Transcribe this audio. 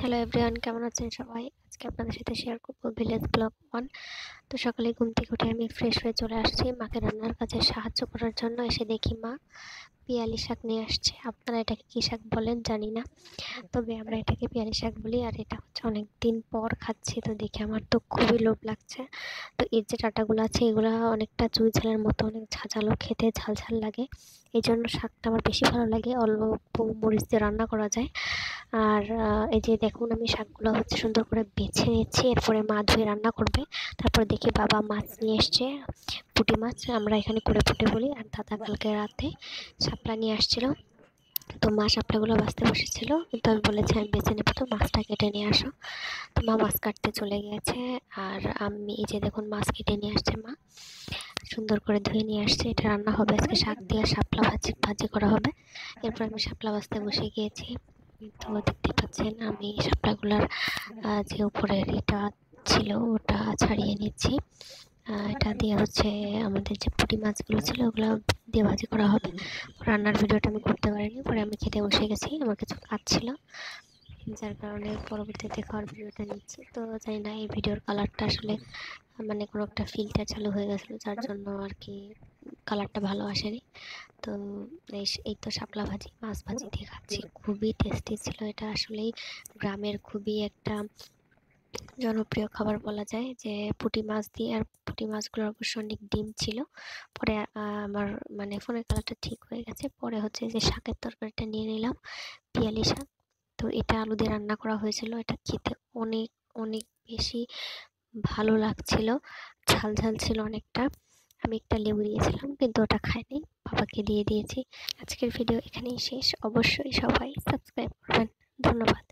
Hello everyone, কেমন আছেন সবাই? আজকে আপনাদের সাথে শেয়ার করব ভিলেজ ব্লগ 1। তো সকালে ঘুম থেকে উঠে আমি ফ্রেশ হয়ে চলে আসছি মাকে রান্নার কাজে সাহায্য করার জন্য। এসে দেখি মা পিয়ালি শাক নিয়ে আসছে। আপনারা এটাকে কী শাক বলেন জানি না, তবে আমরা এটাকে পিয়ালি শাক বলি। আর এটা হচ্ছে অনেক দিন পর খাচ্ছি, তো দেখে আমার তো খুবই লোভ লাগছে। তো এর যে ডাঁটাগুলো আছে এগুলো অনেকটা চুই ঝালের মতো, অনেক ঝাঁঝালো, খেতে ঝাল ঝাল লাগে। এই জন্য শাকটা আমার বেশি ভালো লাগে, অল্প মরিচ দিয়ে রান্না করা যায়। আর এই যে দেখুন, আমি শাকগুলো হচ্ছে সুন্দর করে বেছে নিচ্ছি, এরপরে মা ধুয়ে রান্না করবে। তারপর দেখি বাবা মাছ নিয়ে এসছে, পুঁটি মাছ, আমরা এখানে করে পুঁটি বলি। আর দাদা কালকে রাতে শাপলা নিয়ে আসছিল, তো মা শাপলাগুলো বাছতে বসেছিল, কিন্তু আমি বলেছি আমি বেছে নেবো, তো মাছটা কেটে নিয়ে আসো। তো মা মাছ কাটতে চলে গিয়েছে। আর আমি এই যে দেখুন, মাছ কেটে নিয়ে আসছে মা, সুন্দর করে ধুয়ে নিয়ে আসছে। এটা রান্না হবে আজকে, শাক দিয়ে শাপলা ভাজি করা হবে। এরপর আমি শাপলা বাছতে বসে গিয়েছি। তো দেখতে পাচ্ছেন আমি শাপলাগুলার যে উপরের এটা ছিল ওটা ছাড়িয়ে নিচ্ছি। এটা দিয়ে হচ্ছে আমাদের যে পুঁটি মাছগুলো ছিল ওগুলো দিয়ে ভাজি করা হবে। রান্নার ভিডিওটা আমি করতে পারিনি, পরে আমি খেতে বসে গেছি, আমার কিছু কাজ ছিল, যার কারণে পরবর্তীতে খাওয়ার ভিডিওটা নিচ্ছি। তো জানি না এই ভিডিওর কালারটা আসলে মানে কোনো একটা ফিল্টার চালু হয়ে গেছিলো, যার জন্য আর কি কালারটা ভালো আসেনি। তো এই তো শাপলা ভাজি মাছ ভাজি দিয়ে খাচ্ছি, খুবই টেস্টি ছিল। এটা আসলেই গ্রামের খুবই একটা জনপ্রিয় খাবার বলা যায়, যে পুঁটি মাছ দিয়ে। আর পুঁটি মাছগুলোর অবশ্য অনেক ডিম ছিল। পরে আমার মানে ফোনের কালারটা ঠিক হয়ে গেছে। পরে হচ্ছে যে শাকের তরকারিটা নিয়ে নিলাম, পিয়ালি শাক। তো এটা আলু দিয়ে রান্না করা হয়েছিল, এটা খেতে অনেক অনেক বেশি ভালো লাগছিল, ঝাল ঝাল ছিল অনেকটা। আমি একটা লেবু দিয়েছিলাম, কিন্তু ওটা খাইনি, বাবাকে দিয়ে দিয়েছি। আজকের ভিডিও এখানেই শেষ। অবশ্যই সবাই সাবস্ক্রাইব করবেন। ধন্যবাদ।